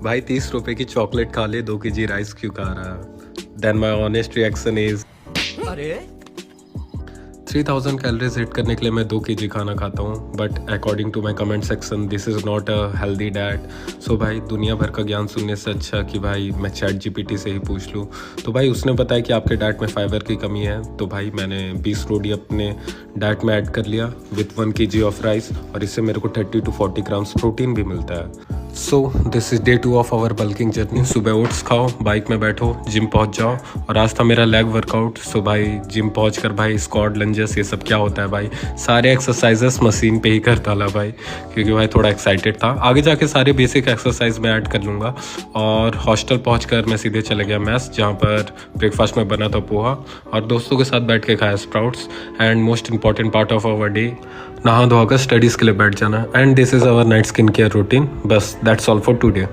भाई 30 रुपए की चॉकलेट खा ले, 2 kg राइस क्यों खा रहा है? Then my honest reaction is अरे 3000 कैलोरीज हिट करने के लिए मैं 2 kg खाना खाता हूँ, but according to my comment section this is not a healthy diet. So भाई दुनिया भर का ज्ञान सुनने से अच्छा कि भाई मैं चैट जीपीटी से ही पूछ लूँ। तो भाई उसने बताया कि आपके डाइट में फाइबर की कमी है, तो भाई मैंने 20 रोटी अपने डाइट में ऐड कर लिया विथ 1 kg ऑफ राइस, और इससे मेरे को 30 to 40 ग्राम्स प्रोटीन भी मिलता है। So this is day 2 of our bulking journey. सुबह ओट्स खाओ, बाइक में बैठो, जिम पहुंच जाओ, और आज था मेरा लेग वर्कआउट। सो भाई जिम पहुंच कर भाई स्क्वाट लंजेस ये सब क्या होता है भाई, सारे एक्सरसाइजेस मशीन पे ही कर डाला भाई, क्योंकि भाई थोड़ा एक्साइटेड था। आगे जाके सारे बेसिक एक्सरसाइज मैं ऐड कर लूँगा। और हॉस्टल पहुँच कर मैं सीधे चले गया मैस, जहाँ पर ब्रेकफास्ट में बना था पोहा, और दोस्तों के साथ बैठ के खाया sprouts. And most important part of our day, नहा धोकर स्टडीज़ के लिए बैठ जाना। And this is our night skin care routine. बस दैट्स ऑल फॉर टुडे।